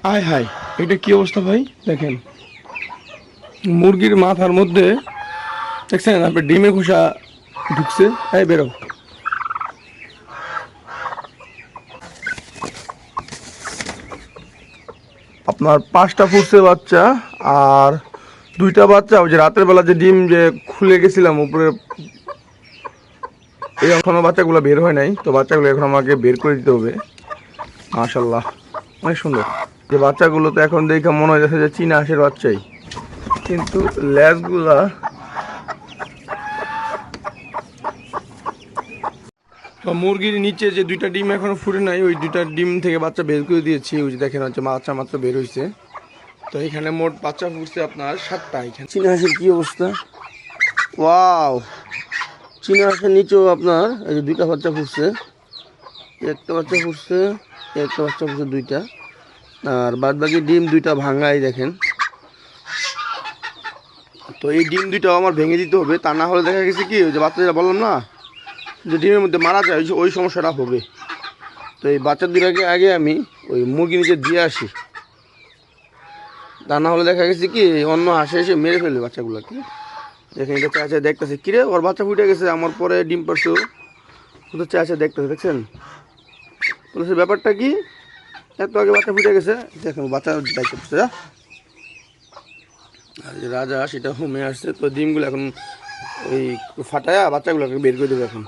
আয় হায়, এটা কি অবস্থা ভাই? দেখেন মুরগির মাথার মধ্যে দেখছেন আপনি ডিমে খোসা ঢুকছে। এই বেরো। আপনার 5টা ফুটছে বাচ্চা, আর 2টা বাচ্চা ওই যে রাতের বেলা যে ডিম যে খুলে গেছিলাম উপরে, এই এখনো বাচ্চাগুলো বের হয় নাই। তো বাচ্চাগুলো এখন আমাকে বের করে দিতে হবে। মাশাল্লাহ অনেক সুন্দর। যে বাচ্চাগুলো তো এখন দেখে মনে হয়েছে যে চীনা হাঁসের বাচ্চাই, কিন্তু ল্যাজগুলা তো মুরগির নিচে যে 2টা ডিম এখনো ফুটে নাই, ওই 2টা ডিম থেকে বাচ্চা বের করে দিয়েছি। ওই যে দেখেন হচ্ছে বাচ্চা মাত্র বের হয়েছে। তো এখানে মোট বাচ্চা ফুটছে আপনার 7টা। এখানে চীনা হাঁসের কি অবস্থা! ওয়াও, চীনা হাঁসের নিচেও আপনার এই যে 2টা বাচ্চা ফুটছে। একটা বাচ্চা ফুটছে, একটা বাচ্চা ফুটছে 2টা, আর বাদ বাকি ডিম 2টা ভাঙাই দেখেন। তো এই ডিম 2টাও আমার ভেঙে দিতে হবে, তা না হলে দেখা গেছে কি ওই যে বাচ্চা যেটা বললাম না যে ডিমের মধ্যে মারা যায়, ওই সমস্যাটা হবে। তো এই বাচ্চা 2টাকে আগে আমি ওই মুরগি নিচে দিয়ে আসি, তা না হলে দেখা গেছে কি অন্য হাঁসে এসে মেরে ফেলবে বাচ্চাগুলোকে। দেখেন এটা চাচা দেখতেছে, কিরে ওর বাচ্চা ফুটে গেছে, আমার পরে ডিম পারছো, তো চাচা দেখতেছে। দেখছেন বলেছে ব্যাপারটা কি, এত আগে বাচ্চা ফুটে গেছে। দেখেন বাচ্চা দায়িত্ব করছে। আর যে রাজা সেটা হোমে আসছে, তো ডিমগুলো এখন ওই ফাটায়া বাচ্চাগুলোকে বের করে দেবে এখন।